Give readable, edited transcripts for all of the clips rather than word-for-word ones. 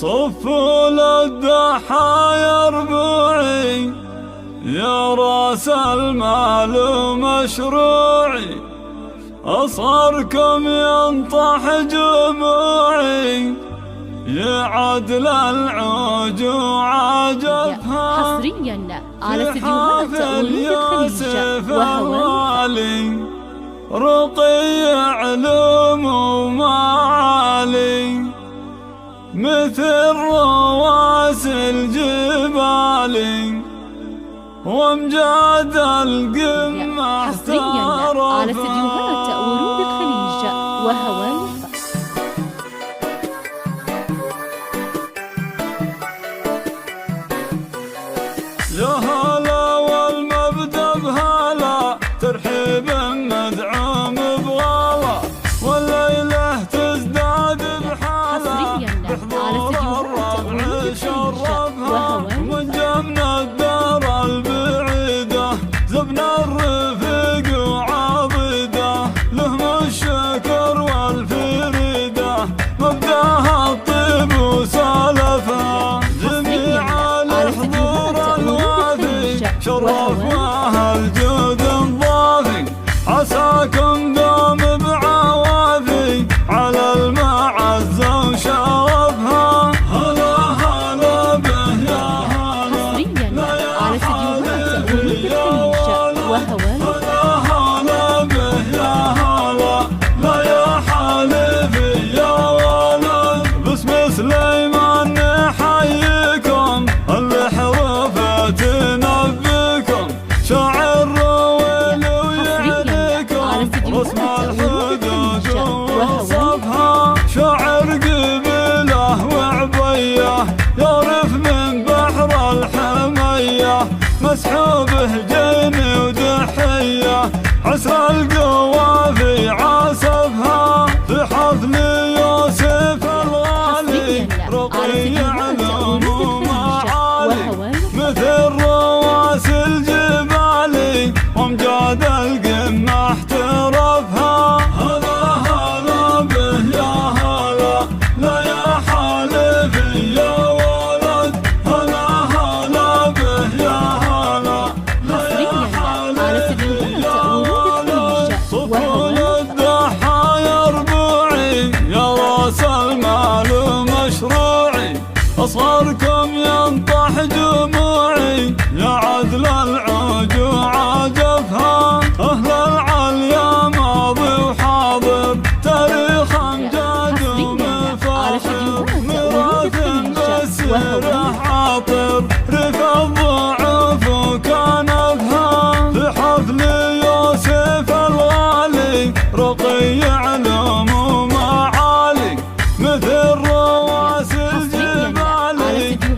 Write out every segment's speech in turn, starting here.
صفوا للضحايا ربوعي يا راس المال مشروعي، أصغركم ينطح جموعي يا عدل العجوع جفها. حصريا على استديوهات أولود الخليج وهواني رقي علوم ومعالي مثل رواسي الجبال وامجاد القمة. حصريا على استديوهات أولود الخليج وهواني. يا هلا والمبدأ بهلا ترحيب مدعوم بغلا والليلة تزداد بحالة بحضور الربع شرفها من جمنا الدار البعيدة زبنا الرفيق وعضيدة لهم الشكر والفريدة مبداها الطيب وسالفها جميع الحضور الوافي شرف الجود الضافي عساكم دوم بعوافي على المعز وشرفها. هلا هلا به يا هلا على استديوهات أولود الخليج وهواني. هلا هلا به يا هلا لا يا حالفي يا ولد باسم سليمان نحييكم الحروف تنبيكم شاعر رويل ويعنيكم رسم الحدود ووصفها شاعر قبيله وعبيه يعرف من بحر الحميه مسحوبه جيمي ودحيه عسر القوافي عاصفها في حفل يوسف الغالي رقي علوم ومعالي مثل رواسي الجبال وامجاد القمة احترفها. هلا هلا به يا هلا لا يا حالفي يا ولد هلا هلا به يا هلا لا يا حالفي يا ولد صفوا للضحايا ربوعي يا راس المال مشروعي أصغركم ينطح جموعي يا عدل العجوع جفها. أهل العليا ماضي وحاضر تاريخ أمجاد ومفاخر ميراث بسره عاطر رفع الضعوف وكنفها في حفل يوسف الغالي رقي علوم ومعالي مثل رواسي الجبال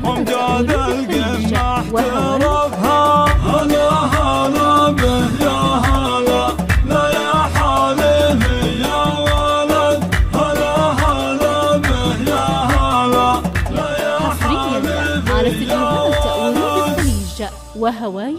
وامجاد القمة احترفها. هلا هلا به يا هلا لا يا حالفي يا ولد هلا هلا به يا هلا لا يا حالفي على استديوهات أولود الخليج وهواني.